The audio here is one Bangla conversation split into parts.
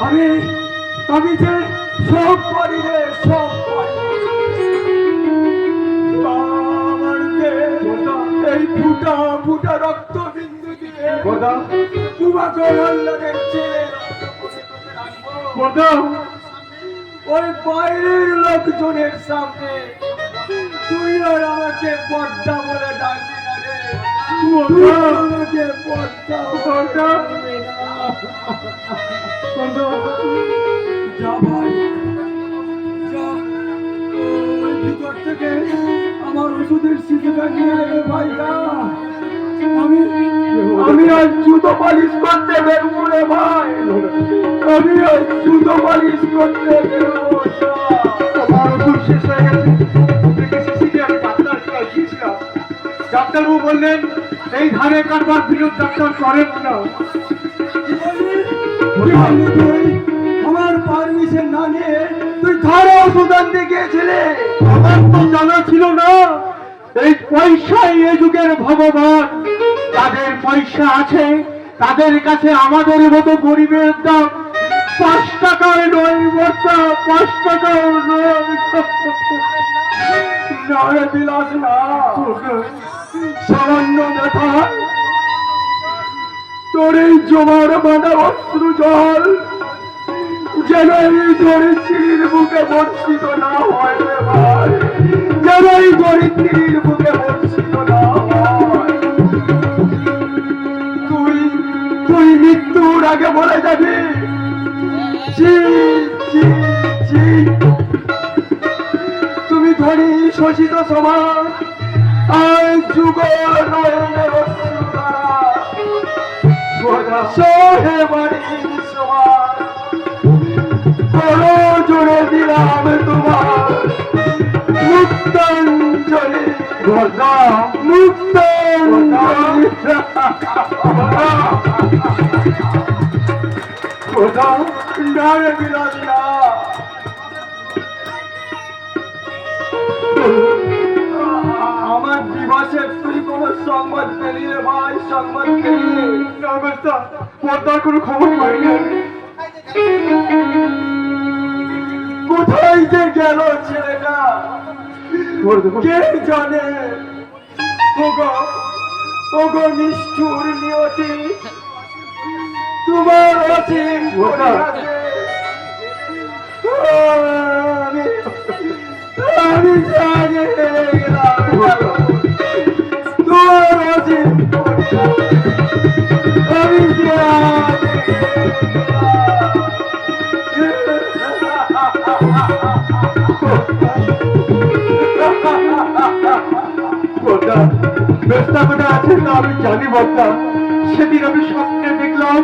আমি আমি যে সব পারি রে, সব পারি। আমার যে এই ফুটা ফুটা রক্ত বিন্দু দিয়ে তোমাকে আল্লাহের ছেলে ওই বাইরের লোকজনের সামনে তুই আর আমাকে বড্ডা বলে ডাকবি না রে। আমাকে বড্ডা বড্ডা যা ভাই যা, ওই ভিতর থেকে আমার ওষুধের শিশুটা নিয়ে এলো ভাই যা। আমি আমি আজ জুতো পালিশ করতে বেরবো রে ভাই, আমি আজ জুতো পালিশ করতে বেরবো। আমার ওষুধ শেষ হয়ে গেছে, আমি ডাক্তার গিয়েছিলাম। ডাক্তারবাবু বললেন এই ধারে কারবার বিরোধ ডাক্তার করেন না। আমার পারমিশন না নিয়ে তুই ধারে ওষুধ আনতে গিয়েছিলে? আমার তো জানা ছিল না এই পয়সাই এ যুগের ভগবান। যাদের পয়সা আছে তাদের কাছে আমাদের মতো গরিবের দাম 5 টাকার নয় বর্তা, 5 টাকার নয়। নয় বিলাস না, সামান্য ব্যথা তোর এই জমার বাঁধা অশ্রু জল যেন এই দরিদ্রীর বুকে বর্ষিত না হয় রে ভাই, যেন এই দরিদ্রীর বুকে বর্ষিত না হয়। তুই তুই মৃত্যুর আগে বলে যাবি জি জি জি। তুমি ধনী শোষিত সমাজ আর যুগ নয়নের অশ্রু দ্বারা সহে বাড়ির সমাজ বড় জোরে দিলাম তোমার মুক্তাঞ্জলি, মুক্তাঞ্জলি। নারে বিলাস না, আমার দিবসের তুই কোন সংবাদ পেলি রে ভাই? সংবাদ পেলি? পর্দার কোনো খবর পাইনি। কোথায় যে গেল ছেলেটা কে জানে? ওগো ওগো নিষ্ঠুর নিয়তি, তোমার অসীম পরিহাসে আমি জানি গেলাম তোমার অসীম পরিহাসে, আমি জানি বেস্তা কোথায় আছেন না আমি জানি বর্তা। সেদিন আমি স্বপ্নে দেখলাম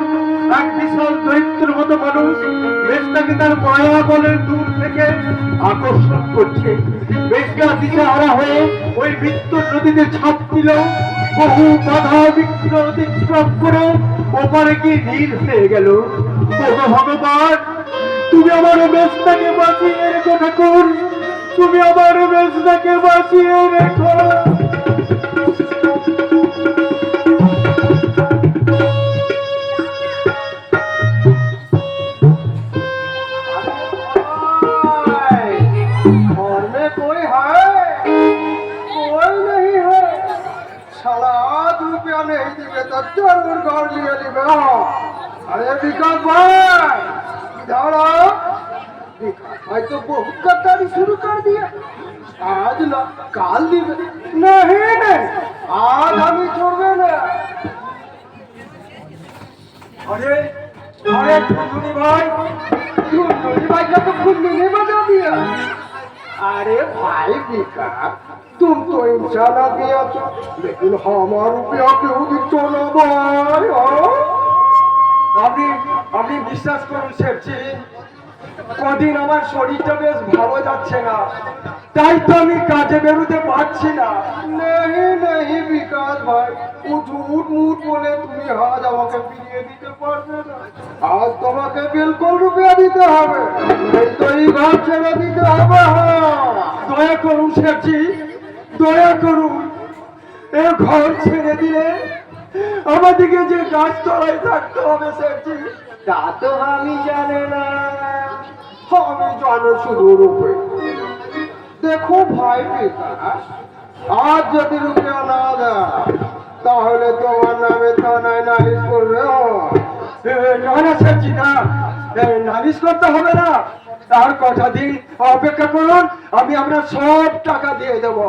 এক বিশাল দৈত্যের মতো মানুষ বেস্তাকে তার মায়া বলের দূর থেকে আকর্ষণ করছে। বেস্তা দিশাহারা হয়ে ওই মৃত্যুর নদীতে ছাপ দিল, বহু বাধা বিঘ্ন অতিক্রম করে ওপারে গিয়ে নীল হয়ে গেল। ওগো ভগবান, তুমি আমার বেস্তাকে বাঁচিয়ে রেখো ঠাকুর, তুমি আমার বেস্তাকে বাঁচিয়ে রেখো। अरे विकास भाई दाड़ा, भाई तो बहुत गद्दारी शुरू कर दिया। आज ना काल दिवे नहीं, आज हम ही छोड़वे ना। अरे अरे खुंदुनी भाई का तो खुंदुनी बजा दिया। अरे भाई विकास, तुम तो इंशाल्लाह दिया तो, लेकिन हमारा रुपया क्यों दिखो ना भाई? আপনি বিশ্বাস করুন শেঠজি, কদিন আমার শরীরটা বেশ ভালো যাচ্ছে না, তাই তো আমি কাজে বেরোতে পারছি না। नहीं विकास भाई, ও ঝুট মুট বলে তুমি আজ আমাকে ফিরিয়ে দিতে পারবে না। আজ তোমাকে বিলকুল রুপিয়া দিতে হবে, এই তো এই ঘর ছেড়ে দিতে হবে। দয়া করুন শেঠজি, দয়া করুন, এই ঘর ছেড়ে দিলে আমাদেরকে যে গাছতলায় থাকতে হবে শেঠজি, তা তো আমি জানি না, আমি জানো শুধু রূপে। দেখো ভাই বিকাশ, আজ যদি রুপিয়া না দেয় তাহলে তোমার নামে থানায় নালিশ করবে। না না শেঠজি, না, নালিশ করতে হবে না। আর কটা দিন অপেক্ষা করুন, আমি আপনার সব টাকা দিয়ে দেবো।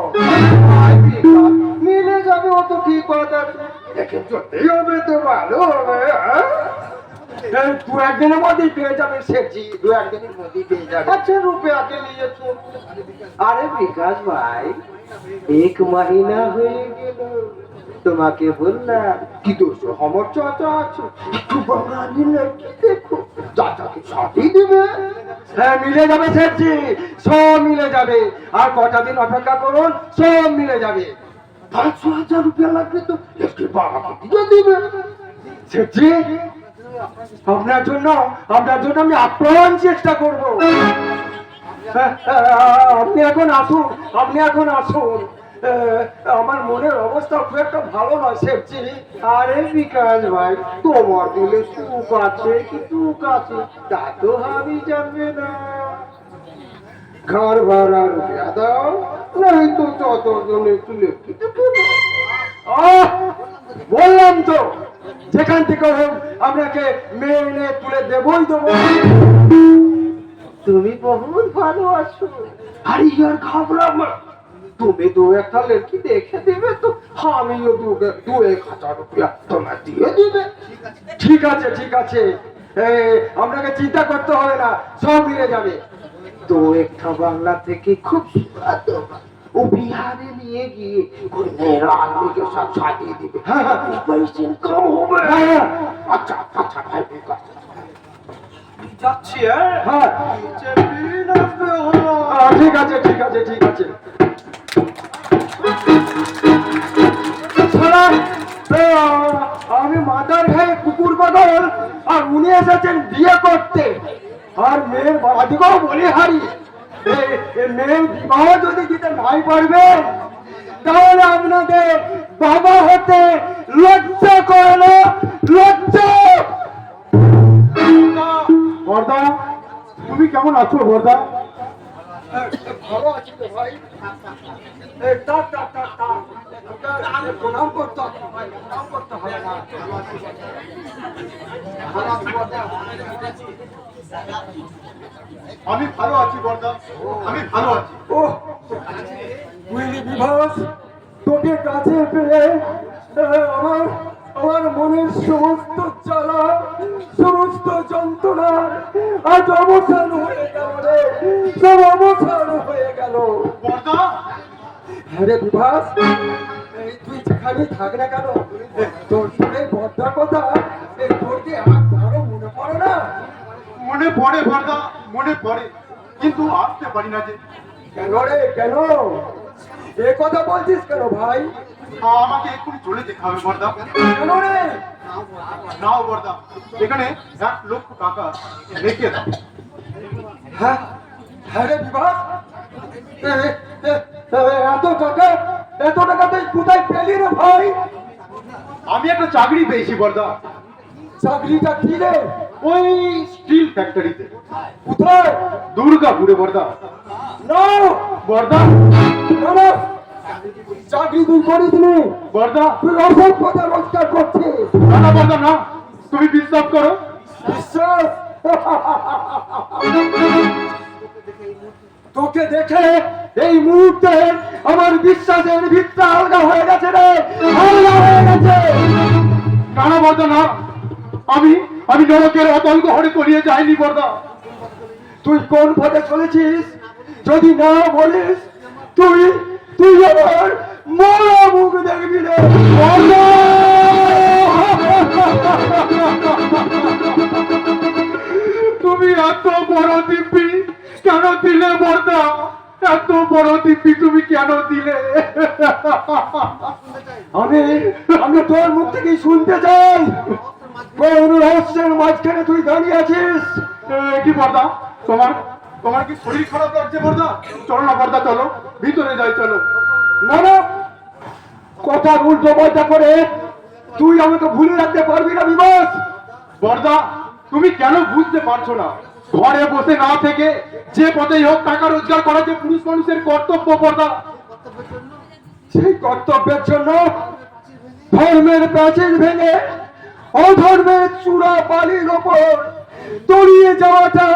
মিলে যাবে, ও তো ঠিক কথা। দেখে যদি হবে তো ভালো হবে। দু একদিনের মধ্যেই পেয়ে যাবে শেঠজি, দু একদিনের মধ্যেই পেয়ে যাবে। আচ্ছা রুপিয়াকে নিয়েছো? আরে বিকাশ ভাই, এক মহিনা হয়ে গেল তোমাকে বললাম কি দোষ আমার চাচা আছে, একটু বাঙালি নাকি দেখো, চাচাকে সাথে দিবে। হ্যাঁ মিলে যাবে শেঠজি, সব মিলে যাবে। আর কটা দিন অপেক্ষা করুন, সব মিলে যাবে। 5,000 রুপিয়া লাগবে তো একটু বাবাকে দিয়ে দিবে। শেঠজি, আপনার জন্য আমি আপ্রাণ চেষ্টা করব। আপনি এখন আসুন, আমার মনের অবস্থা খুব একটা ভালো নয় শেঠজি। আরে বিকাশ ভাই, তোমার দিলে সুখ আছে কি দুঃখ আছে তা তো আমি জানবে না। ঘর ভাড়া রুপিয়া দাও, নাই তো ততজনে তুলে বললাম তো, যেখান থেকে হোক আপনাকে মেয়ে এনে তুলে দেবই দেবো। তুমি বহুত ভালো আছো, আরে ইয়ার ঘাবড়াবো। তুমি দু একটা লড়কি দেখে দিবে তো আমিও 2-1,000 রুপিয়া তোমার দিয়ে দিবে। ঠিক আছে ঠিক আছে, আপনাকে চিন্তা করতে হবে না, সব মিলে যাবে। তো একটা বাংলা থেকে খুব ও বিহারে নিয়ে গিয়ে মেয়েরা আদমিকে সব সাজিয়ে দিবে। পয়সা ইনকাম হবে। আচ্ছা আচ্ছা ভাই বিকাশ যাচ্ছি। হ্যাঁ ঠিক আছে ঠিক আছে ঠিক আছে। আমি মাথার ঘায়ে কুকুর পাগল, আর উনি এসেছেন বিয়ে করতে। আর মেয়ের বাবাদিকেও বলে হারি, মেয়ের বিবাহ যদি দিতে নাই পারবেন তাহলে আপনাদের বাবা হতে লজ্জা করে না, লজ্জা। বর্দা, তুমি কেমন আছো বর্দা? ভালো আছি তো ভাই। প্রণাম করতে হবে ভাই, প্রণাম করতে হবে না। আমি ভালো আছি বর্দা, আমি ভালো আছি। ও বুঝলি বিভাস, তোকে কাছে পেয়ে আমার মনের সমস্ত জ্বালা, সমস্ত যন্ত্রণা আজ অবসান হয়ে গেল রে, সব অবসান হয়ে গেল। বর্দা, হ্যাঁ রে বিভাস, তুই যেখানে থাক না কেন, তোর সঙ্গে বদ্দার কথা তোর কি আমার বড় মনে পড়ে না? মনে পড়ে বর্দা, মনে পড়ে, কিন্তু আসতে পারি না যে। কেন রে কেন এ কথা বলছিস কেন ভাই? আমাকে এক্ষুনি চলে যেতে হবে বর্দা। কেন রে? নাও বর্দা, এখানে 1,00,000 টাকা রেখে দাও। হ্যাঁ হ্যাঁ রে বিভাস, এত টাকা তুই কোথায় পেলি রে ভাই? আমি একটা চাকরি পেয়েছি বর্দা, চাকরিটা কি রে? ওই স্টিল ফ্যাক্টরিতে। কোথায়? দুর্গাপুরে বর্দা। না বর্দা, না না, চাকরি তুই করিসনি, বর্দা, তুই অসভ্যতা রোজগার করছিস। না না বর্দা না, তুমি বিশ্বাস করো। বিশ্বাস? তোকে দেখে এই মুহূর্তে আমার বিশ্বাসের ভিতটা আলগা হয়ে গেছে রে, আলগা হয়ে গেছে। না না বর্দা না, আমি নরকের অতল গহরে তলিয়ে যাইনি বর্দা। তুই কোন পথে চলেছিস যদি না বলিস, তুই আমার মরা মুখ দেখবি রে। তুমি এত বড় দিব্যি কেন দিলে বর্দা? এত বড় দিব্যি তুমি কেন দিলে? আমি তোর মুখ থেকেই শুনতে চাই, কোন রহস্যের মাঝখানে তুই দাঁড়িয়ে আছিস? কি বর্দা, তোমার কি শরীর খারাপ লাগছে বর্দা? চলো না বর্দা, চলো ভিতরে যাই, চলো। না না, কথা উল্টো পাল্টা করে তুই আমাকে ভুলে রাখতে পারবি না বিবাস। বর্দা, তুমি কেন বুঝতে পারছো না? ঘরে বসে না থেকে যে পথেই হোক টাকা রোজগার করা যে পুরুষ মানুষের কর্তব্য বর্দা। সেই কর্তব্যের জন্য ধর্মের প্রাচীর ভেঙে অধর্মের চূড়া বালির ওপর তলিয়ে যাওয়াটা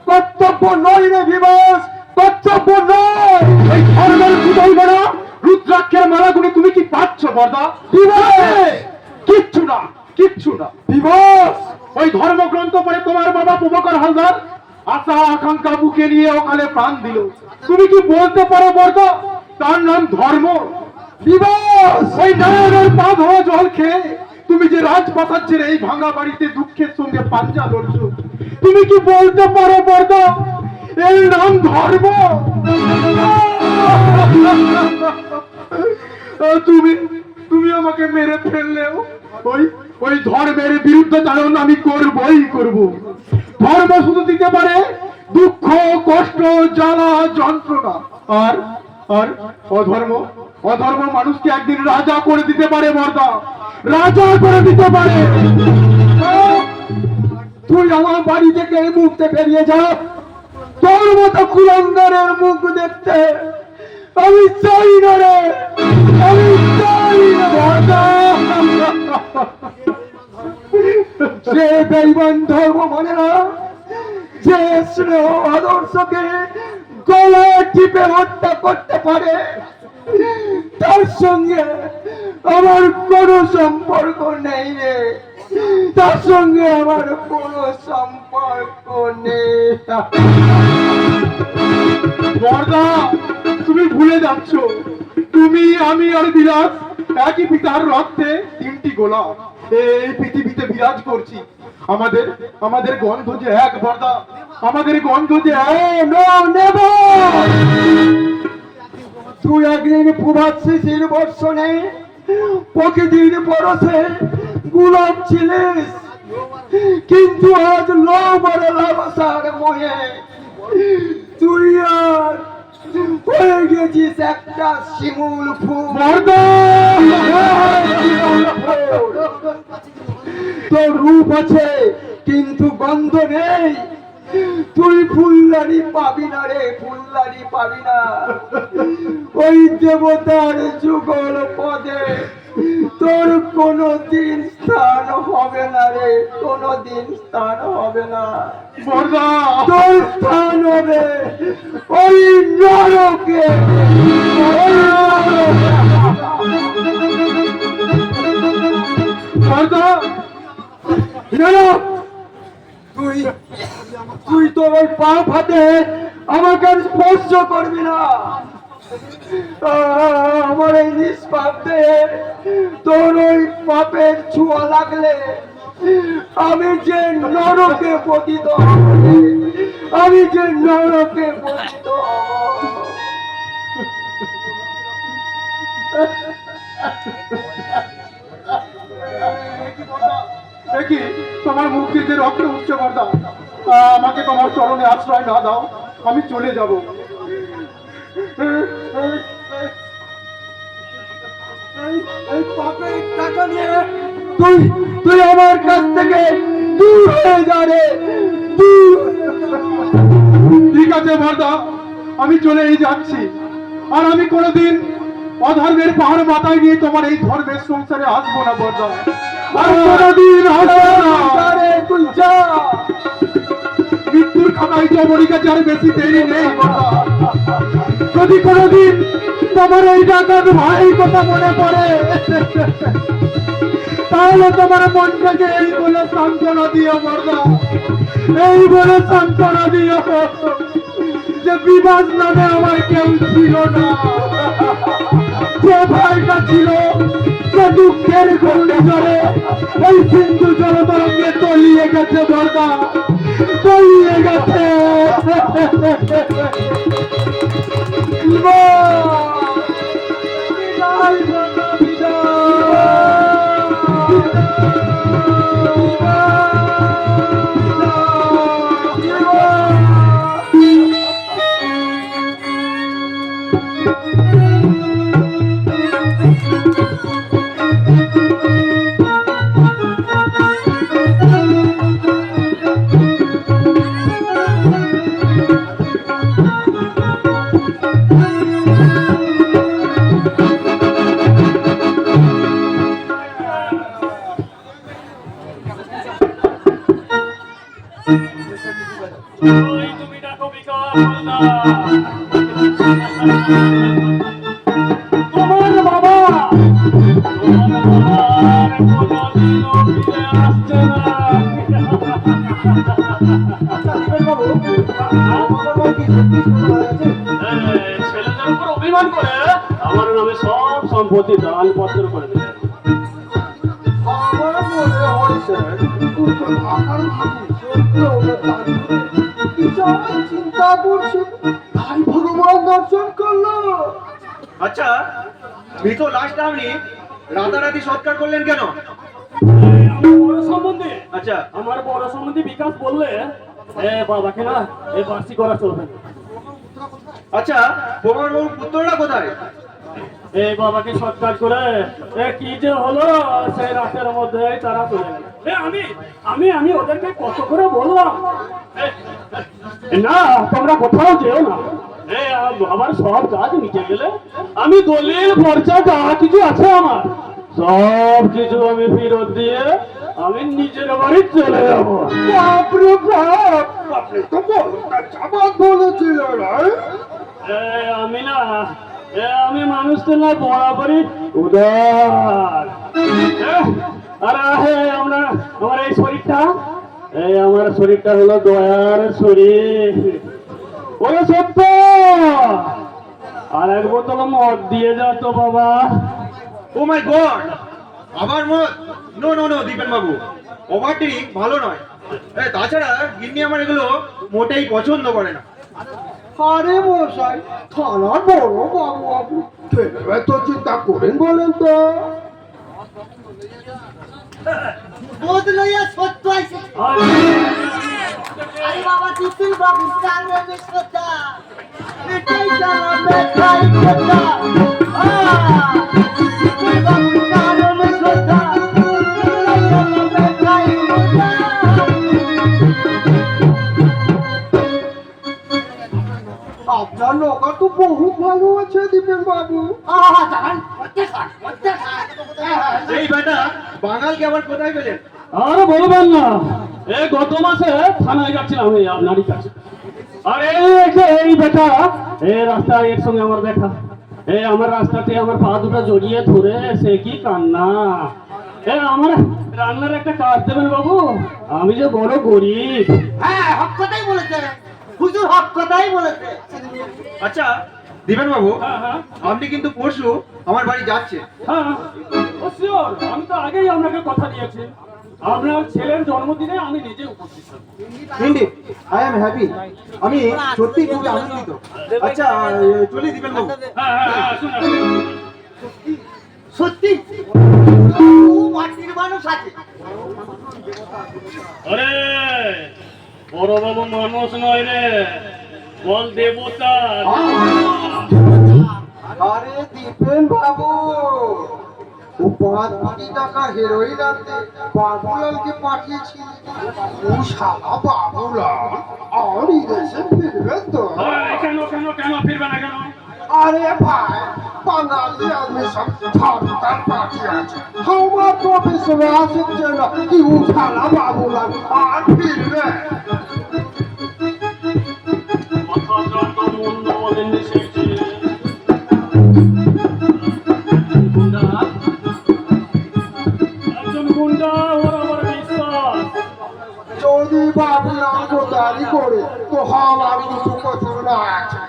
কর্তব্য নয় রে বিবাস, কর্তব্য নয়। এই ধর্মের পুজোই বড় রুদ্রাক্ষের মালাগুলো তুমি কি পাচ্ছ বর্দা? বিবাস, কিচ্ছু না, কিচ্ছু না। বিবাস, ওই ধর্মগ্রন্থ পড়ে তোমার বাবা প্রভাকর হালদার আশা আকাঙ্ক্ষা বুকে নিয়ে ওখানে প্রাণ দিল। তুমি কি বলতে পারো বর্দা তার নাম ধর্ম? বিবাস, ওই নারায়ণের পা ধোয়া জল খেয়ে তুমি যে রাজপ্রাসাদের এই ভাঙা বাড়িতে দুঃখের সঙ্গে পাঞ্জা লড়ছো, তুমি কি বলতে পারো বর্দা এর নাম ধর্ম? তুমি তুমি আমাকে মেরে ফেললেও ওই ওই ধর্মের বিরুদ্ধে চারণ আমি করবই করব। ধর্ম শুধু দিতে পারে দুঃখ, কষ্ট, জ্বালা, যন্ত্রণা। আর আর অধর্ম অধর্ম মানুষকে একদিন রাজা করে দিতে পারে বর্দা, রাজা করে দিতে পারে। তুই আমার বাড়ি থেকে এই মুহূর্তে বেরিয়ে যা। তোর মতো কুলাঙ্গারের মুখ দেখতে আমি চাই না রে, আমি চাই না। যে বেঈমান ধর্ম মানে না, যে স্নেহ আদর্শকে গলা টিপে হত্যা করতে পারে, তার সঙ্গে আমার কোনো সম্পর্ক নেই রে, তার সঙ্গে আমার কোনো সম্পর্ক নেই। বর্দা তুমি ভুলে যাচ্ছ, তুমি আমি আর বিলাস একই পিতার রক্তে তিনটি গোলাম এই পৃথিবীতে বিরাজ করছি। আমাদের আমাদের গন্ধ যে এক বর্দা, আমাদের গন্ধ যে এক। তুই একদিন প্রভাত শিশির বর্ষণে প্রকৃতির পরশে গোলাপ ছিলিস, কিন্তু আজ লবড় লালসার মোহে তুই আর হয়ে গেছিস একটা শিমুল ফুল। বর্দা তোর রূপ আছে কিন্তু গন্ধ নেই। তুই ফুলদারি পাবি না রে, ফুলদারি পাবি না। ওই দেবতার যুগল পদে তোর কোনদিন স্থান হবে না রে, কোনদিন স্থান হবে না। বর্দা তোর স্থান হবে ওই নরকে, ওই বর্দা নরক। তুই তুই তোর ওই পা ফাটে আমাকে আর স্পর্শ করবি না। আমার এই নিষ্পাপ দেহে তোর ওই পাপের ছোঁয়া লাগলে আমি যে নরকে পতিত হব, আমি যে নরকে পতিত হব। দেখি তোমার মুখ দিয়ে যে রক্ত উঠছে বর্দা, আমাকে তোমার চরণে আশ্রয় না দাও, আমি চলে যাব। এই পাপের টাকা নিয়ে তুই তুই আমার কাছ থেকে দূর হয়ে যা রে, দূর। ঠিক আছে বর্দা, আমি চলেই যাচ্ছি। আর আমি কোনোদিন অধর্মের পাহাড় মাথায় নিয়ে তোমার এই ধর্মের সংসারে আসবো না বর্দা, আর কোনোদিন আসবো না। রে, তুই যা। মৃত্যুর খাতায় জবরী কাছে আর বেশি দেরি নেই বর্দা। যদি কোনোদিন তোমার এই ডাকাত ভাই কথা মনে পড়ে, তাহলে তোমার মনটাকে এই বলে সান্ত্বনা দিও বর্দা, এই বলে সান্ত্বনা দিও যে বিবাস নামে আমার কেউ ছিল না। যে ভাইটা ছিল সে দুঃখের ঘূর্ণি ঝড়ে এই সিন্ধু জলতরঙ্গে তলিয়ে গেছে বর্দা, তলিয়ে গেছে। ওই তুমি ডাকো বিকাশ হালদার। তোমার বাবা কোনোদিনও ফিরে আসছে না। ছেলেদের উপর অভিমান করে আমার নামে সব সম্পত্তি দান পত্র করে দিলেন। আমার মনে হয় স্যার দুটো টাকার ভাবি সত্যি ওদের দান করে কিছু চিন্তা করছে তাই ভগবান দর্শন করলো। আচ্ছা মৃত লাশটা আপনি রাতারাতি সৎকার করলেন কেন? আমার বড় সম্বন্ধে আচ্ছা আমার বড় সম্বন্ধে বিকাশ বললে বাবাকে না এই বার্ষিক করা চলবে না। আচ্ছা প্রমাণ বাবুর পুত্ররা কোথায়? এই বাবাকে সৎকার করে কি যে হলো সেই রাতের মধ্যে তারা চলে গেল। আমি আমি আমি ওদেরকে কত করে বললাম না তোমরা কোথাও যেও না। আমার সব কাজ মিটে গেলে আমি দলিল পর্চা যা কিছু আছে আমার সব কিছু আমি ফেরত দিয়ে আমি নিজের বাড়ি চলে যাবো। বাপরে বাপ আপনি তো বড়টা চাবাদ বলেছিল না আমি না আমি মানুষদের না বরাবরই উদার। আরে আমরা আমার এই শরীরটা আমার শরীরটা হলো দয়ার শরীর। ওই সত্য আর এক বোতল মদ দিয়ে যাতো বাবা। ও মাই গড আবার মত নো নো নো দীপেন বাবু ওভার ড্রিঙ্ক ভালো নয়। তাছাড়া গিন্নি আমার এগুলো মোটেই পছন্দ করে না। আরে মশাই থানার বড় বাবু আপনি ছেলে তো চিন্তা করেন বলেন তো। বোধ লইয়া সত্য আইছে। আরে বাবা দিতুল বাবু কানে শ্রদ্ধা এটাই জানা দেখাই কথা। দিতুল বাবু কানে শ্রদ্ধা এটাই জানা দেখাই কথা। আপনার নৌকা তো বহু ভালো আছে দীপেন বাবু। জানান করতে খান। এই বেটা বাঙালকে আবার কোথায় পেলেন? আরে বলবেন না গত মাসে থানায় যাচ্ছিলাম এই আপনারই কাছে। আরে এই বেটা রাস্তায় এর সঙ্গে আমার দেখা আমার রাস্তাতে আমার পা দুটো জড়িয়ে ধরে সে কি কান্না। আমার রান্নার একটা কাজ দেবেন বাবু আমি যে বড় গরিব। হ্যাঁ হক কথাই বলেছে হুজুর হক কথাই বলেছে। আচ্ছা দীপেন বাবু হ্যাঁ হ্যাঁ আপনি কিন্তু পরশু আমার বাড়ি যাচ্ছে। হ্যাঁ ও শিওর আমি তো আগেই আপনাকে কথা দিয়েছি আপনার ছেলের জন্মদিনে আমি নিজে উপস্থিত থাকবো। ইন্ডিড আই এম হ্যাপি আমি সত্যি খুবই আনন্দিত। আচ্ছা চলি দীপেন বাবু। হ্যাঁ হ্যাঁ হ্যাঁ শুনুন, শুনুন। সত্যি ও মাটির মানুষ আছে। আরে বড় বাবু মানুষ নয় রে বল দেবতা। আরে দীপেন বাবু ও 5 কোটি টাকা হেরোইন আনতে বাবুলালকে পাঠিয়েছিল। ও শালা বাবুলাল আর এই দেশে ফিরবে তো? কেন কেন কেন ফিরবে না কেন? আরে ভাই বাঙালি আদমি সব সরকার পাঠিয়েছে আমার তো বিশ্বাস হচ্ছে না কি ও শালা বাবুলাল আর ফিরবে। কথাটা তো মন্দ বলেননি শেঠজি। একজন গুন্ডা ওর আমার বিশ্বাস। যদি বাবুলাল গোদারি করে তো আমার কিছু কচুর না আছে।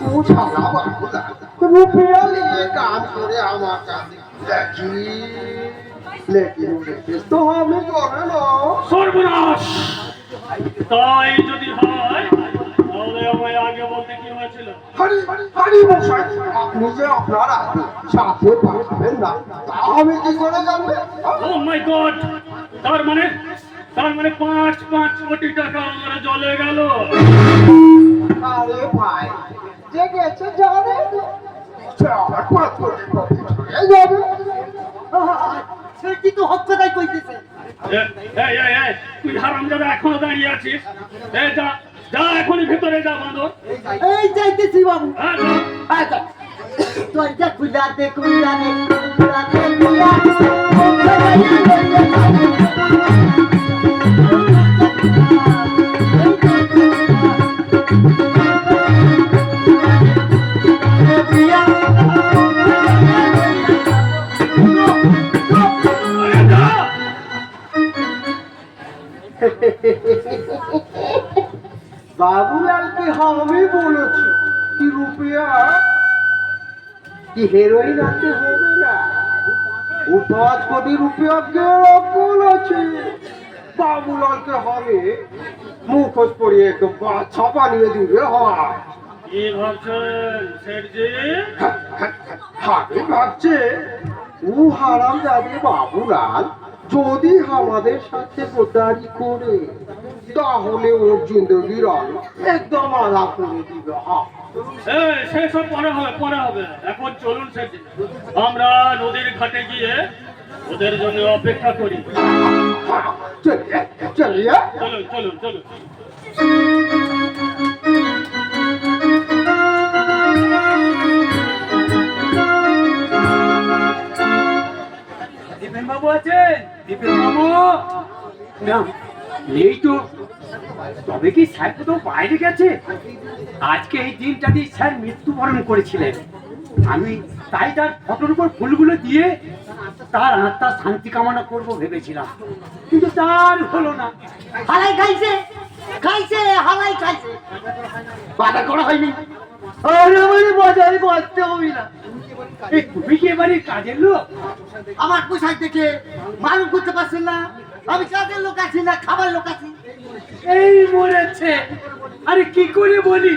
ও শালা বাবুলাল রুপিয়া নিয়ে কাজ করে আমার কাছে দেখি লেকিন দেখিস তো আমি করে না। সর্বনাশ তাই যদি হয় তাহলে আমায় আগে বলতে কি হয়েছিল? হরি হরি মশাই আপনি যে আপনার আগে সাথে পাঠাবেন না তা আমি কি করে জানবে? ও মাই গড তার মানে 5 কোটি টাকা আমার জলে গেল। আরে ভাই যে গেছে জানে সে আবার 5 কোটি প্রফিট হয়ে যাবে। সেটি তো হক কথাই কইতেছে। এই তুই হারামজাদা এখনো দাঁড়িয়ে আছিস? যা যা এখনই ভেতরে যা বাঁদর। এই যাইতেছি বাবু। হ্যাঁ, যা। আচ্ছা দরজা খুলা দে খুলা দে খুলা দে খুলা দে। বাবুলালকে আমি বলেছি কি রুপিয়া কি হেরোইন আনতে হবে না, ও 5 কোটি রুপিয়া বলেছে। বাবুলালকে হবে মুখোশ পরিয়ে একদম বাচ্চা বানিয়ে দিবে। হয় কি ভাবছেন শেঠজি? আমি ভাবছে ও হারাম যাবে বাবুলাল যদি আমাদের সাথে গোদারি করে তাহলে ওর জিন্দগির আলো একদম আলাদা করে দিবে। সেসব পরে হবে। এখন চলুন শেঠজি, আমরা নদীর ঘাটে গিয়ে ওদের জন্য অপেক্ষা করি। চলিয়ে চলুন চলুন চলুন। দীপেন বাবু আছেন? দীপেন বাবু না, নেই তো। তবে কি স্যার কোথাও বাইরে গেছে? আজকে এই দিনটাতেই স্যার মৃত্যুবরণ করেছিলেন। আমি তাই তার ফটোর উপর ফুলগুলো দিয়ে তার আত্মার শান্তি কামনা করব ভেবেছিলাম, কিন্তু তার হলো না। হালাই খাইছে হালাই খাইছে, বাধা করা হয়নি। আরে আমার বাজারে করতে হবে না। এই তুমি কি এবারে কাজের লোক? আমার পোশাক দেখে মালুম করতে পারছেন না আমি কাজের লোক আছি না খাবার লোক আছি? এই মরেছে। আরে কি করে বলি?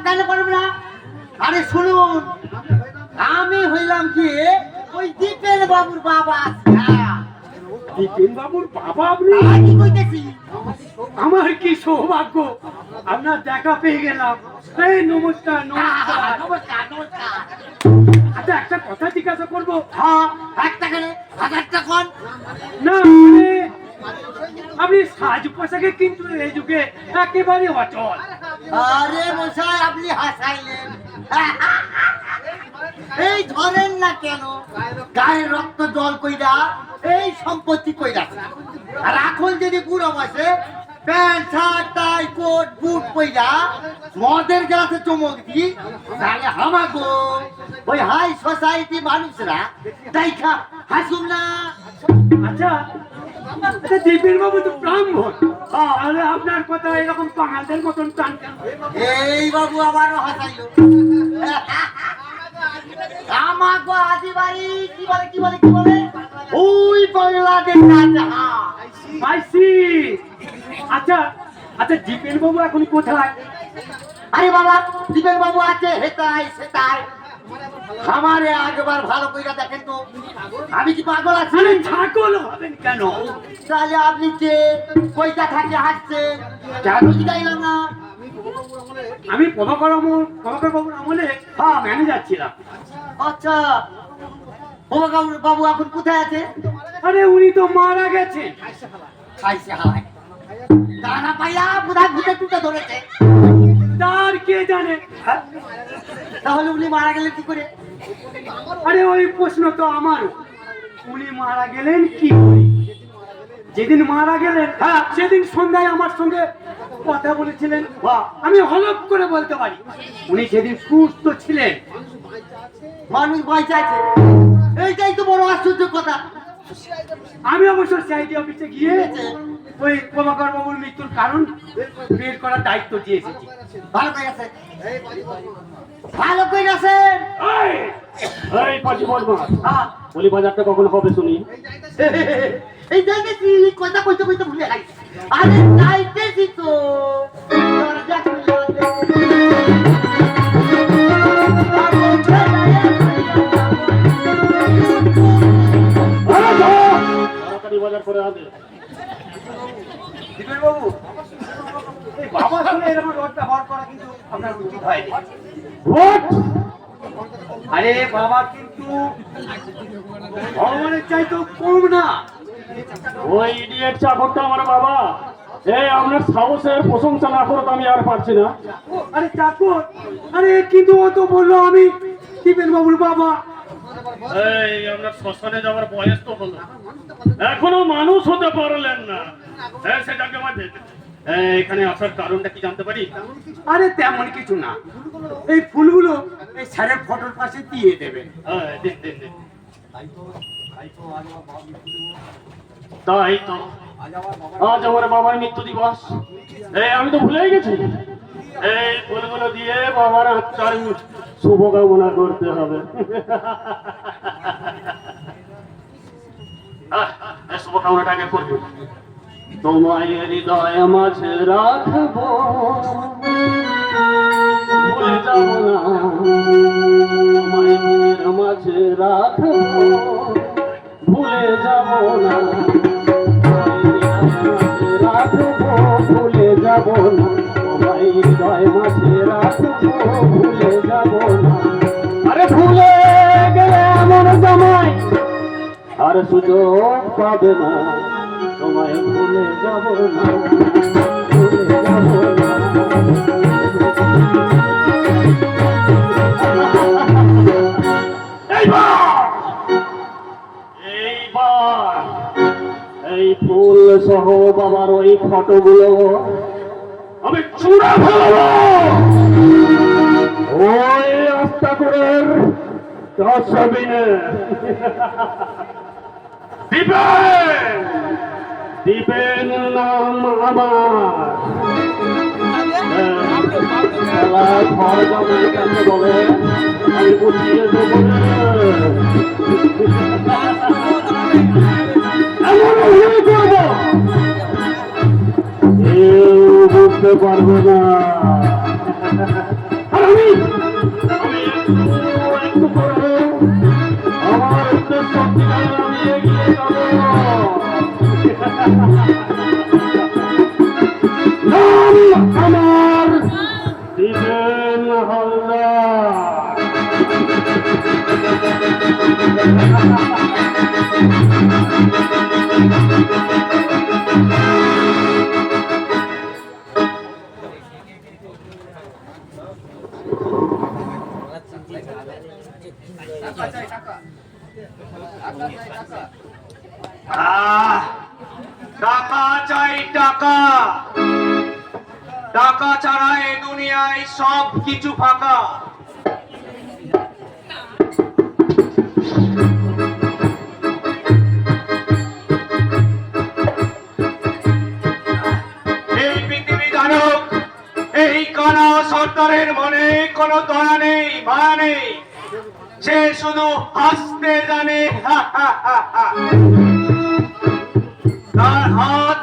কেন পারবো না? আরে শুনুন, আমি হইলাম কি ওই দীপেন বাবুর বাবা। দীপেন বাবুর বাবা আপনি? কি কইতেছি? আমার কি সৌভাগ্য, আপনার দেখা পেয়ে গেলাম। এই নমস্কার নমস্কার। নমস্কার নমস্কার। আচ্ছা একটা কথা জিজ্ঞাসা করবো? হ্যাঁ, একটা করে 1000 টাকা। না মানে আপনি সাজ পোশাকে কিন্তু এই যুগে একেবারে অচল। আরে মশাই আপনি হাসাইলেন। এই ধরেন না কেন, গায়ের রক্ত জল কইরা এই সম্পত্তি কইরা, আর এখন যদি বুড়ো বসে প্যান্ট শার্ট টাই কোট বুট কইরা মদের গ্লাসে চমক দি, তাহলে হামাগো ওই হাই সোসাইটি মানুষরা দেখা হাসুন না। আচ্ছা আচ্ছা দীপেন বাবু তো ব্রাহ্মণ, তাহলে আপনার কথা এরকম বাঙালদের মতন টান কেন? এই বাবু আবারও হাসাইলো। আমাগো আদিবাড়ি কি বলে ওই বাংলাদেশ রাজা। পাইছি। আচ্ছা আচ্ছা দীপেন বাবু এখন কোথায়? আরে বাবা, দীপেন বাবু আছে হেতাই সেটাই। আমারে একবার ভালো কইরা দেখেন তো, আমি কি পাগল আছি? আরে ছাগল হবেন কেন? তাহলে আপনি কে? কইটা থাকে হাসছেন কেন? জিগাইলাম না। আমি প্রভাকর বাবুর আমলে ম্যানেজার ছিলাম। আচ্ছা, বাবু এখন কোথায় আছে? আরে উনি তো মারা গেছেন। খাইছে হালাই, দানা পাইয়া বুধা ভূতে টুটে ধরেছে। তার কে জানে? তাহলে উনি মারা গেলেন কি করে? আরে ওই প্রশ্ন তো আমারও। উনি মারা গেলেন কি করে? যেদিন মারা গেলেন সেদিন সন্ধ্যায় আমার সঙ্গে কথা বলেছিলেন। আমি হলপ করে বলতে পারি উনি সেদিন সুস্থ ছিলেন। মানুষ পয়সা আছে, এইটাই তো বড় আশ্চর্য কথা। আমি অবশ্য সিআইডি অফিসে গিয়ে ওই প্রভাকর বাবুর মৃত্যুর কারণ বের করার দায়িত্ব দিয়ে এসেছি। ভালো করে আছে, ভালো করে আছে। এই পাঁচি বদমাস, বলি বাজারটা কখন হবে শুনি? এই দেখেছি কথা কইতে কইতে ভুলে গেছি। আরে যাইতেছি তো, দরজা খুলে দে। তাড়াতাড়ি বাজার করে আনবে। দীপেন বাবু, এই বাবা শুনে এরকম রোডটা হওয়ার করা কিন্তু আপনার উচিত হয়নি। আরে বাবা কিন্তু ভগবানের চাইতো কম না। ওই ইডিয়েট চাকরটা আমার বাবা। এই আপনার সাহসের প্রশংসা না করতে আমি আর পারছি না। আরে চাকর, আরে কিন্তু ও তো বললো আমি দীপেন বাবুর বাবা। এই আপনার শ্মশানে যাওয়ার বয়স তো হলো, এখনো মানুষ হতে পারলেন না। সেটাকে আমাদের এখানে আসার কারণটা কি জানতে পারি? আরে তেমন কিছু না, এই ফুলগুলো এই স্যারের ফটোর পাশে দিয়ে দেবেন। দিন। তাই তো আজ আমার বাবার মৃত্যু দিবস। আমি তো ভুলেই গেছি। এই ফুলগুলো দিয়ে বাবার আত্মার শুভকামনা করতে হবে। শুভকামনাটাকে করবো। তোমায় হৃদয় মাঝে রাখবো, ভুলে যাব না। তোমায় মনের মাঝে রাখবো, ভুলে যাব না। রাখবো, ভুলে যাব না। তোমায় হৃদয় মাঝে রাখবো, ভুলে যাব না। আরে ভুলে গেলে এমন জামাই আর সুযোগ পাবে না। তোমায় ভুলে যাব না, ভুলে যাব না। এইবার এই ফুল সহ বাবার ওই ফটোগুলো আমি চূড়া ফেলবো। ওই আস্তাকুরের ডাস্টবিনে। দীপেন, দীপেন নাম আমার। খেলা ঘর জামাই কাছে বলে আমি বুঝিয়ে দেবো না। এমন অভিনয় করবো কেউ বুঝতে পারবে না। আর আমি একটু করে আমার উদ্দেশ্য সত্যিকারে আমি এগিয়ে যাব। নাম আমার দীপেন হালদার। টাকা চাই, টাকা। টাকা ছাড়া এই দুনিয়ায় সব কিছু ফাঁকা। এই পৃথিবী জানুক, এই কানা সরকারের মনে কোনো দয়া নেই, মায়া নেই। সে শুধু হাসতে জানে। তার হাত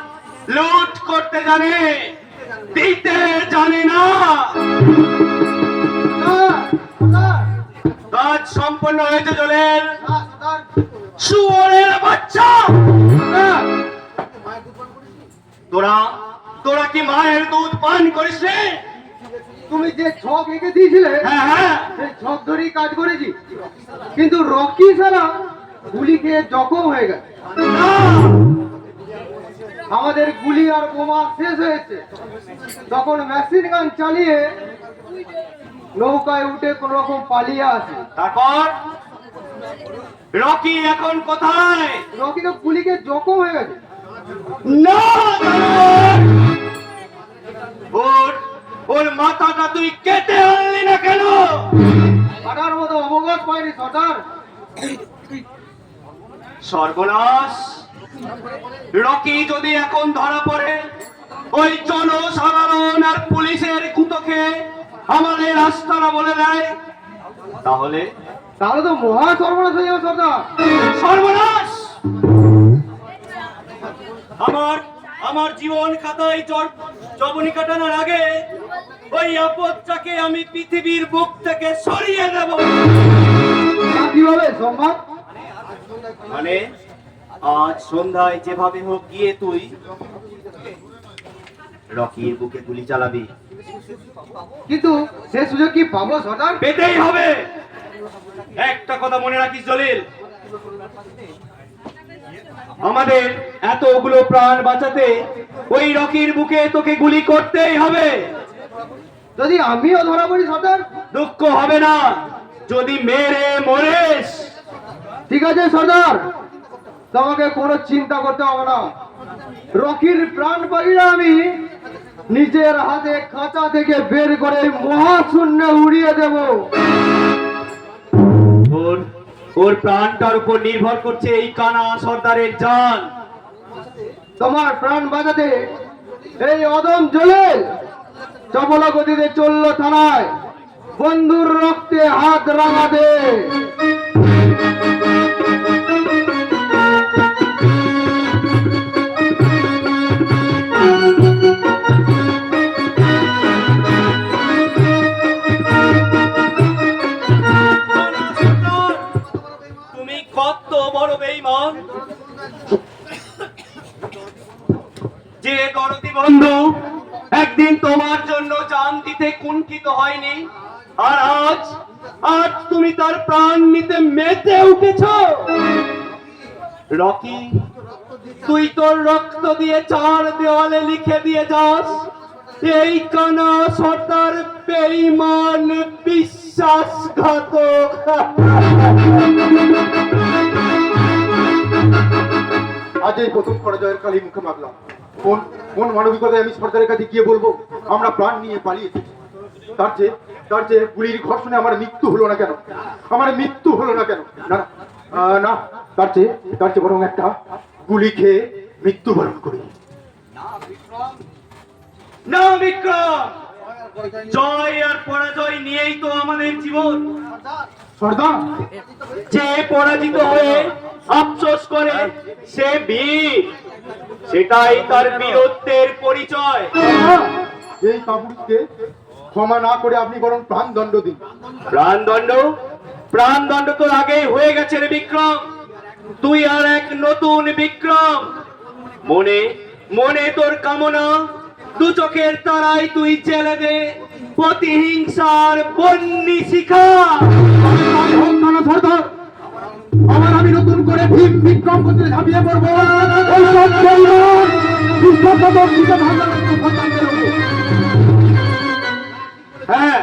লুট করতে জানে, দিতে জানে না। কাজ সম্পন্ন হয়েছে জলের। শুয়োরের বাচ্চা, তোরা তোরা কি মায়ের দুধ পান করিস রে? তুমি যে ছক এঁকে দিয়েছিলে, হ্যাঁ হ্যাঁ, সেই ছক ধরেই কাজ করেছি। কিন্তু রকি সারা গুলি খেয়ে জখম হয়ে গেছে। না, আমাদের গুলি আর বোমা শেষ হয়েছে। তখন মেশিন গান চালিয়ে নৌকায় উঠে কোন রকম পালিয়ে আসে। তারপর রকি এখন কোথায়? রকি তো গুলিকে জখম হয়ে গেছে। না, ওর ওর মাথাটা তুই কেটে আনলি না কেন? কাটার মতো অবগত পাইনি সর্দার। সর্বনাশ! রকি যদি এখন ধরা পড়ে ওই জনসাধারণ আর পুলিশের কুতোকে আমাদের আস্তানা বলে দেয়, তাহলে তাহলে তো মহা সর্বনাশ হয়ে যাবে সর্দার। সর্বনাশ! আমার জীবন খাতায় জবনি কাটানোর আগে ওই আপদটাকে আমি পৃথিবীর বুক থেকে সরিয়ে দেব। তা কিভাবে সম্ভব? মানে আজ সন্ধ্যায় যেভাবে হোক গিয়ে তুই রকির বুকে গুলি চালাবি। কিন্তু সে সুযোগ কি পাবো সর্দার? পেতেই হবে। একটা কথা মনে রাখিস জলিল, আমাদের এতগুলো প্রাণ বাঁচাতে ওই রকির বুকে তোকে গুলি করতেই হবে। যদি আমিও ধরা পড়ি সর্দার? দুঃখ হবে না যদি মেরে মরেস। ঠিক আছে সর্দার, তোমাকে কোনো চিন্তা করতে হবে না। রকির প্রাণ পাখিরা আমি নিজের হাতে খাঁচা থেকে বের করে মহাশূন্যে উড়িয়ে দেব। ওর প্রাণটার উপর নির্ভর করছে এই কানা সর্দারের জান। তোমার প্রাণ বাঁচাতে এই অদম জলেল চপলা গতিতে চললো থানায়, বন্ধুর রক্তে হাত রাঙাতে। তুমি কত বড় বেঈমান যে দরদি বন্ধু একদিন তোমার জন্য জান দিতে কুণ্ঠিত হয়নি, আর আজ আজ তুমি তার প্রাণ নিতে মেতে উঠেছ। রকি, তুই তোর রক্ত দিয়ে চার দেওয়ালে লিখে দিয়ে যাস, এই কানা সর্দার বেঈমান বিশ্বাসঘাতক। আজ এই প্রথম পরাজয়ের কালী মুখে মাগলাম। কোন কোন মানবিকতায় আমি সরকারের কাছে গিয়ে বলবো আমরা প্রাণ নিয়ে পালিয়ে এসেছি? তার চেয়ে গুলির ঘর্ষণে আমার মৃত্যু হলো না কেন? আমার মৃত্যু হলো না কেন? না না, তার চেয়ে বরং একটা গুলি খেয়ে মৃত্যুবরণ করি। না বিক্রম, জয় আর পরাজয় নিয়েই তো আমাদের জীবন। সর্দার, যে পরাজিত হয়ে আফসোস করে সে বীর, সেটাই তার বীরত্বের পরিচয়। এই কাপুরুষকে ক্ষমা না করে আপনি বরং প্রাণদণ্ড দিন। প্রাণদণ্ড তো আগেই হয়ে গেছে রে বিক্রম। তুই আর এক নতুন বিক্রম। মনে তোর কামনা, দু চোখের তারাই তুই জেলে দে প্রতিহিংসার বন্যি শিখা। সর্দার, আবার আমি নতুন করে ভীম বিক্রম করতে ঝাঁপিয়ে পড়বো। হ্যাঁ,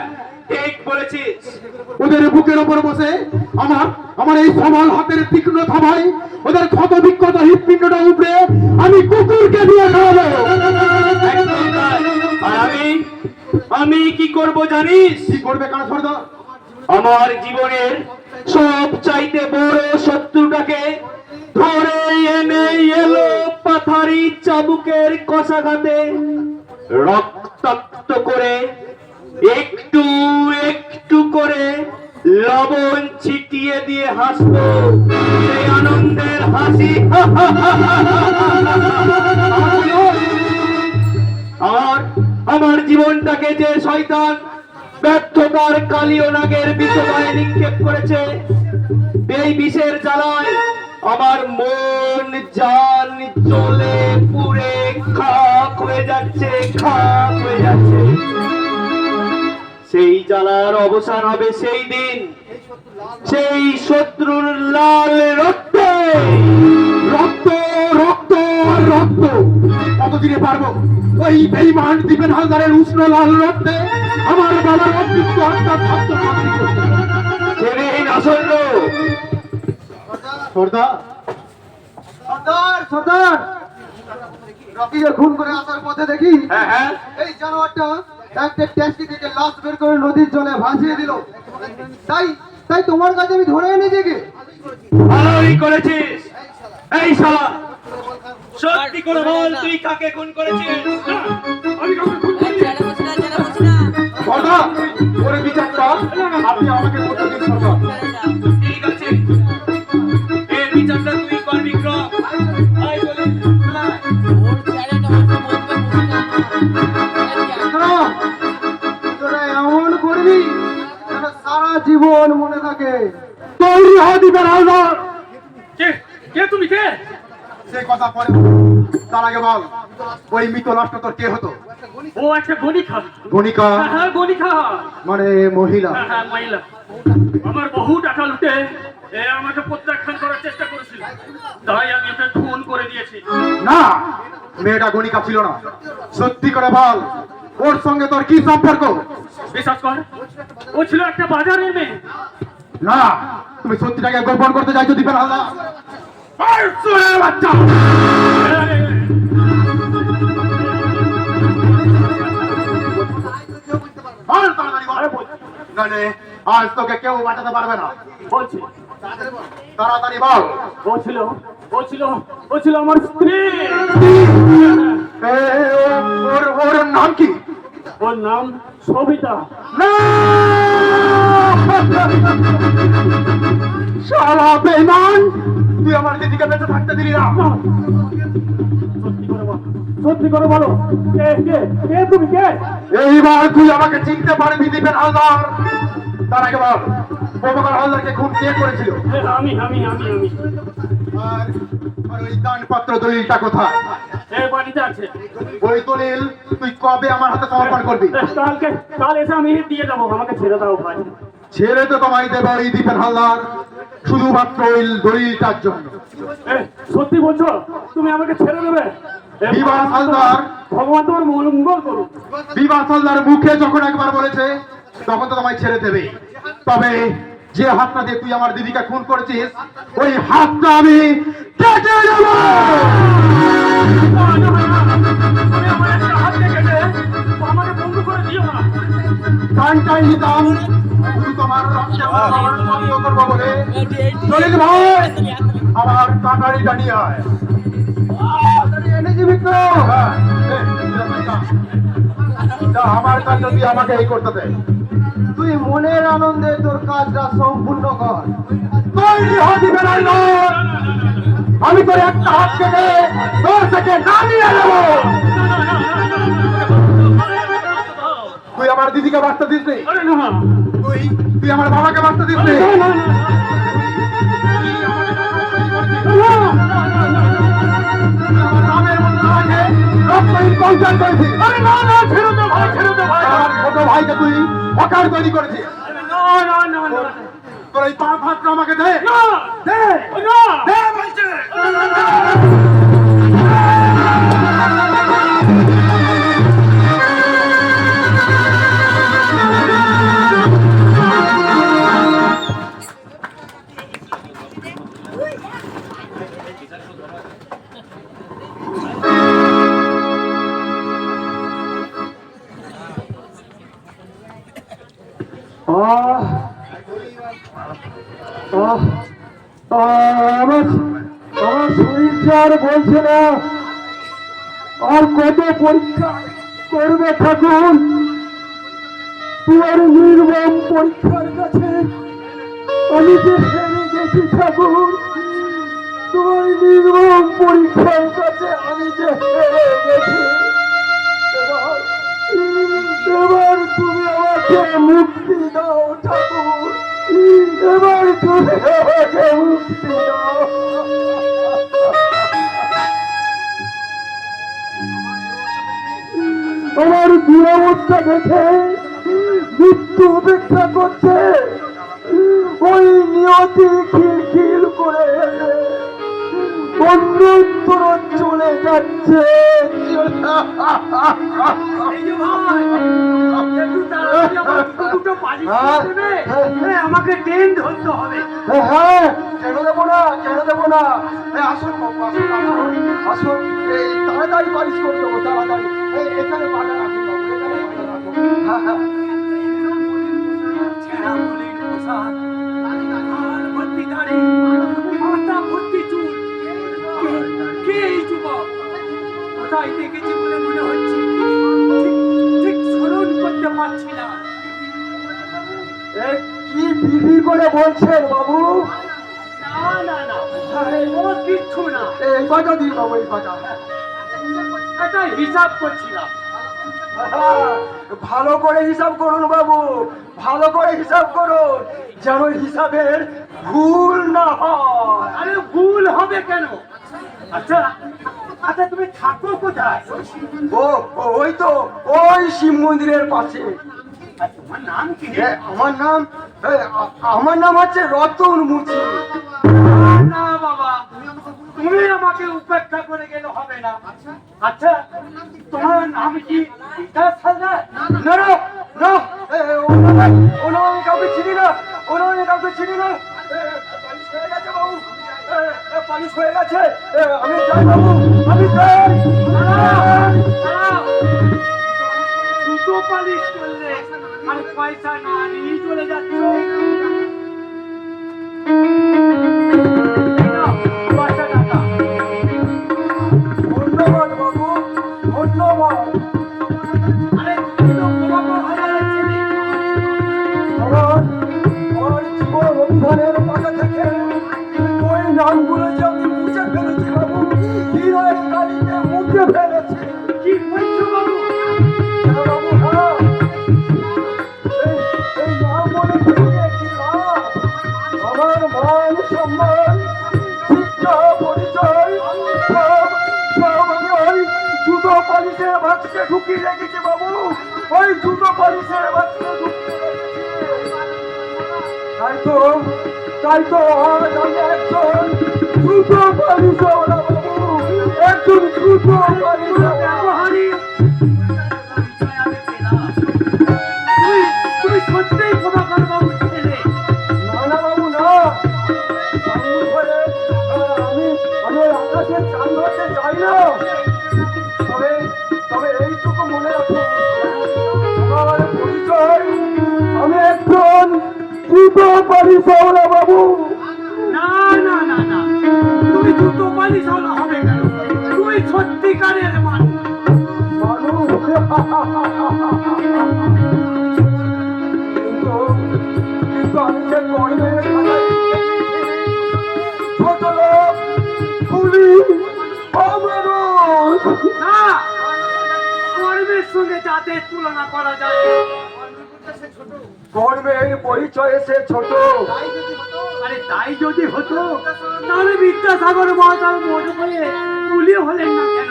ঠিক বলেছিস। ওদের বুকের ওপর বসে আমার এই সমাল হাতের তীক্ষ্ণ থাবায় ওদের ক্ষত বিক্ষত হৃৎপিণ্ডটা উপরে আমি কুকুরকে দিয়ে খাওয়াবো। একদম তাই। আর আমি কি করব জানিস? কি করবে কানা সর্দার? আমার জীবনের সব চাইতে বড় শত্রুটাকে ধরে এনে এলো পাথারি চাবুকের কষাঘাতে রক্তাক্ত করে একটু একটু করে লবণ ছিটিয়ে দিয়ে হাসবো, সেই আনন্দের হাসি। আর আমার জীবনটাকে যে শয়তান ব্যর্থতার কালীয় নাগের বিষয়ে নিক্ষেপ করেছে, এই বিষের জ্বালায় আমার মন জান জ্বলে পুড়ে খাক হয়ে যাচ্ছে। সেই জ্বালার অবসান হবে সেই দিন, সেই শত্রুর লাল রক্তে। রক্ত রক্ত আর রক্ত কতদিনে পারবো ওই বেঈমান দীপেন হালদারের উষ্ণ লাল রক্তে আমার বাবার অতৃপ্ত আত্মা খাদ্য খাদ্য করতে। সেদিন আসন্ন সর্দার, সর্দার, রকিকে খুন করে আসার পথে দেখি হ্যাঁ এই জানোয়ারটা একটা ট্যাক্সি থেকে লাশ বের করে নদীর জলে ভাসিয়ে দিল। তাই তোমার কাছে আমি ধরে এনেছি কি? ভালোই করেছিস। এই শালা, সত্যি করে বল তুই কাকে খুন করেছিস? আমি কাউকে খুন করিনি। সর্দার, ওরে বিচারটা আপনি আমাকে করতে দিন সর্দার। ঠিক আছে, এর বিচারটা তুই কর বিক্রম। আয় বলে তোরা এমন করবি যেন সারা জীবন মনে থাকে। তৈরি হয়ে দিবেন হালদার। কে তুমি কে? সে কথা পরে, তার আগে বল ওই মৃত লাশটা তোর কে হতো? ও একটা গণিকা। গণিকা হ্যাঁ গণিকা, মানে মহিলা? হ্যাঁ মহিলা। আমার বহু টাকা লুটে আমাকে প্রত্যাখ্যান করার চেষ্টা করেছিল, তাই আমি ওকে খুন করে দিয়েছি। না, মেয়েটা গণিকা ছিল না। সত্যি করে বল ওর সঙ্গে তোর কি সম্পর্ক? বিশ্বাস কর, ও ছিল একটা বাজারের মেয়ে। না, তুমি সত্যিটাকে গোপন করতে চাইছো দীপেন হালদার? বাচ্চা, বল তাড়াতাড়ি বল, নাহলে আজ তোকে কেউ বাঁচাতে পারবে না। বলছি তাড়াতাড়ি বল। ও ছিল ও ছিল আমার স্ত্রী। ওর নাম কি? ওর নাম সবিতা। না! শালা বেঈমান! তুই আমার দিদিকে বেঁচে থাকতে দিলি না। সত্যি করে বলো, কে কে কে তুমি কে? এইবার তুই আমাকে চিনতে পারবি দীপেন হালদার। তার আগে বল, প্রভাকর হালদারকে খুন কে করেছিল? আমি আমি আমি আমি আর আর ওই দানপত্র দলিলটা কোথায়? এই বাড়িতে আছে। ওই দলিল তুই কবে আমার হাতে সমর্পণ করবি? কাল এসে আমি দিয়ে যাবো, আমাকে ছেড়ে দাও ভাই। ছেড়ে তো তোমায় দেবে ওই দীপেন হালদার, শুধুমাত্র ওই দলিলটার জন্য। সত্যি বলছো? তুমি আমাকে ছেড়ে দেবে? বিভাস হালদার, ভগবান তোমার মঙ্গল করুন। বিভাস হালদার মুখে যখন একবার বলেছে তখন তো তোমায় ছেড়ে দেবে, তবে যে হাতটা দিয়ে তুই আমার দিদিকে খুন করেছিস ওই হাতটা আমি কেটে দেব। তুমি আমার একটা হাত কেটে আমাকে বন্ধু করে দিও না। কানটাই নিতাম শুধু তোমার রক্তে বন্ধ করবো বলে। দলিল ভাই, আমার কাটারিটা নিয়ে আয়। এনেছি বিক্রম। হ্যাঁ, আমার কাজ যদি আমাকে এই করতে দে। তুই মনের আনন্দে তোর কাজটা সম্পূর্ণ কর। তৈরি হতে বেড়াই নয়, আমি তোর একটা হাত কেটে তোর থেকে নামিয়ে নেব। তুই আমার দিদিকে বাঁচতে দিস নি, আরে না, তুই আমার বাবাকে বাঁচতে দিস নি। ছোট ভাইকে তুই অকার তৈরি করেছিস। তোর এই পা ফাটটা আমাকে দে, দে, দে বলছে। আমার শরীরটা আর বলছে না। আর কত পরীক্ষা করবে ঠাকুর? তোমার নির্মম পরীক্ষার কাছে আমি যে হেরে গেছি ঠাকুর। তোমার নির্মম পরীক্ষার কাছে আমি যে হেরে গেছি। এবার তুমি আমাকে মুক্তি দাও ঠাকুর, এবার তুমি আমাকে মুক্তি দাও। আমার দুরবস্থা দেখে মৃত্যু অপেক্ষা করছে। ওই নিয়তি খিলখিল করে অন্যত্র চলে যাচ্ছে। আমাকে ট্রেন ধরতে হবে। হ্যাঁ, কেন দেবো না, কেন দেবো না। আসুন আসুন আসুন আসুন, এই তাড়াতাড়ি বারিশ করে দেবো, তাড়াতাড়ি। এখানে পাটা রাখুন বাবু, এখানে পাটা রাখুন। হ্যাঁ হ্যাঁ, কোথায় দেখেছি বলে মনে হচ্ছে, ঠিক স্মরণ করতে পারছি না। কি বিধি করে বলছেন বাবু? না না না, ও কিচ্ছু না, এই পাটা দিন বাবু, এই পাটা। একটা হিসাব করছিলাম। ভালো করে হিসাব করুন বাবু, ভালো করে হিসাব করুন, যেন হিসাবের ভুল না হয়। আরে ভুল হবে কেন? আচ্ছা আচ্ছা, তুমি থাকো কোথায়? ওই তো ওই শিব মন্দিরের পাশে। তোমার নাম কি? আমার নাম হচ্ছে রতন মুচি। না বাবা, তুমি আমাকে উপেক্ষা করে গেলে হবে না। আচ্ছা, তোমার নাম কি? বিকাশ হালদার? না না না, ওনার আমি কাউকে চিনি না, ওনার আমি কাউকে চিনি না। পালিশ হয়ে গেছে বাবু, পালিশ হয়ে গেছে। আমি যাই বাবু, আমি যাই। দুটো পালিশ করলে আর পয়সা না নিয়ে চলে যাচ্ছ। পয়সা টাকা পালিশে মাত্র ঢুকিয়ে রেখেছি। তাই তো আজ আমি একজন দ্রুত পালিশওয়ালা বাবু, একজন দ্রুত ব্যবহারী। তুমি সত্যিই প্রভাকর বাবুর ছেলে? না না বাবু না, বাবু ঘরে, আমি আমি ওই আকাশের চাঁদ ধরতে চাই না। তবে তবে এইটুকু মনে রাখুন, আমার পরিচয়, আমি একজন দ্রুত পালিশওয়ালা বাবু। না না না না, তুমি জুতো পালিশ হলো হবে কেন? তুমি সত্যিকারের মানুষ। মানুষ কিন্তু আমি যে কর্মের খাতায় ছোট লোক, কুলি, অমানুষ। না, কর্মের সঙ্গে যাদের তুলনা করা যায় না। কর্মের পরিচয়ে সে ছোট। আরে তাই যদি হতো তাহলে বিদ্যাসাগর মহাশয় মনে হয়ে কুলি হলেন না কেন?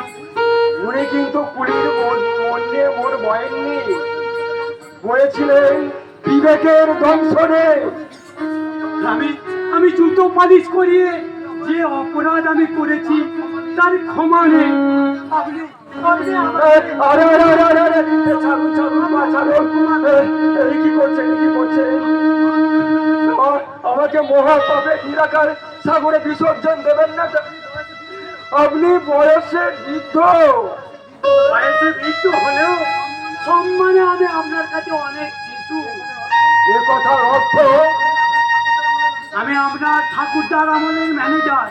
উনি কিন্তু কুলির মন নিয়ে মোর বয়েননি, বয়েছিলেন বিবেকের দংশনে। আমি আমি জুতো পালিশ করিয়ে যে অপরাধ আমি করেছি তার ক্ষমা নেই। আপনি আপনি আমার- আরে আরে আরে আরে আরে, ছাড়ুন ছাড়ুন মা, ছাড়ুন। এই কি করছেন, এই কি করছেন? আমাকে মহাপাপে নিরাকার সাগরে বিসর্জন দেবেন না। আপনি বয়সে বৃদ্ধ। বয়সে মৃত্যু হলেও সম্মানে আমি আপনার কাছে অনেক শিশু। এ কথার অর্থ আমি আপনার ঠাকুরদার আমলের ম্যানেজার।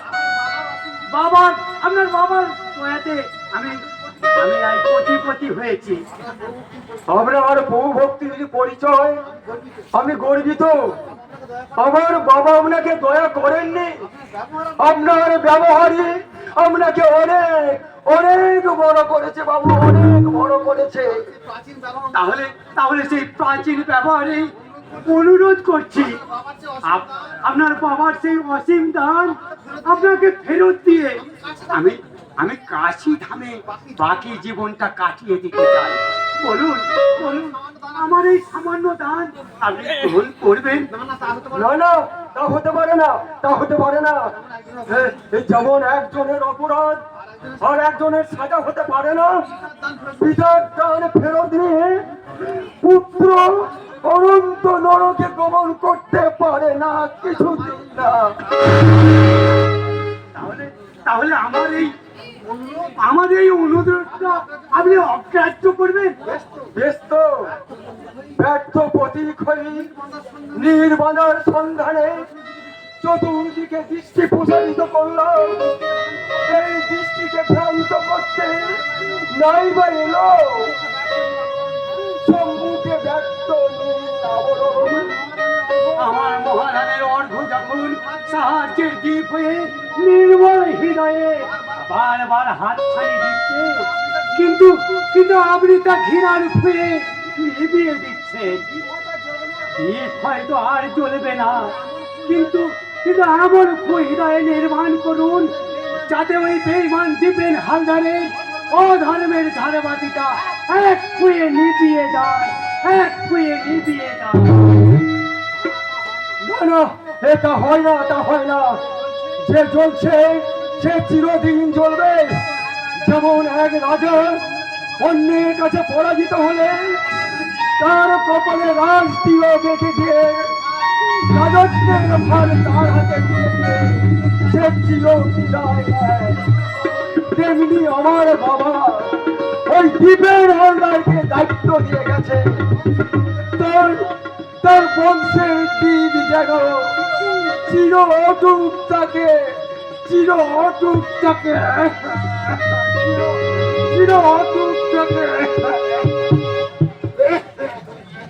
আপনার বাবার বয়াতে আমি আমি আজ কোটিপতি হয়েছি। আপনার বহু ভক্তির পরিচয়, আমি গর্বিত। আমার বাবা আপনাকে দয়া করেননি, আপনার ব্যবহারই আপনাকে অনেক অনেক বড় করেছে বাবু, অনেক বড় করেছে। তাহলে তাহলে সেই প্রাচীন ব্যবহারে অনুরোধ করছি আপনার বাবার সেই অসীম দান আপনাকে ফেরত দিয়ে আমি আমি কাশি ধামে বাকি জীবনটা কাটিয়ে দিতে চাই। বলুন বলুন, আমার এই সামান্য দান আপনি গ্রহণ করবেন? না না, তা হতে পারে না, তা হতে পারে না। এই যেমন একজনের অপরাধ আর একজনের সাজা হতে পারে না, পিতার দান ফেরত নিয়ে পুত্র অনন্ত নরকে গমন করতে পারে না, কিছুদিন না। তাহলে তাহলে আমার এই অনুরোধটা আপনি অগ্রাহ্য করবেন? ব্যস্ত ব্যর্থ প্রতীক হয়ে নির্বাণার সন্ধানে চতুর্দিকে দৃষ্টি প্রসারিত করলাম। এই দৃষ্টিকে ভ্রান্ত করতে নাই বা এলো সম্মুখে ব্যর্থ আবরণ। আমার মহারানের অর্ঘ যখন সাহায্যের দ্বীপ হয়ে নির্মল হৃদয়ে বারবার হাত ছাড়িয়ে দিচ্ছে, কিন্তু কিন্তু আপনি তা ঘৃণার ফুয়ে নিভিয়ে দিচ্ছেন। দ্বীপ হয়তো আর জ্বলবে না, কিন্তু কিন্তু এমন হৃদয়ে নির্মাণ করুন যাতে ওই বেঈমান দ্বীপের হালদারের অধর্মের ঝাড়বাতিটা এক ফুয়ে নিভিয়ে যায়, এক ফুয়ে নিভিয়ে যায়। না না, এটা হয় না, তা হয় না। যে জ্বলছে সে চিরদিন জ্বলবে। যেমন এক রাজা অন্যের কাছে পরাজিত হলে তার কপালে রাজ তিলক রেখে দিয়ে রাজত্বের ভার তার হাতে দিয়ে দিয়ে সে চির বিদায় নেয়, তেমনি আমার বাবা ওই দ্বীপের হালদারকে দায়িত্ব দিয়ে গেছে। তার তার বংশের দ্বীপ যেন চির অটুট থাকে, চির অটুট থাকে, চির অটুট থাকে।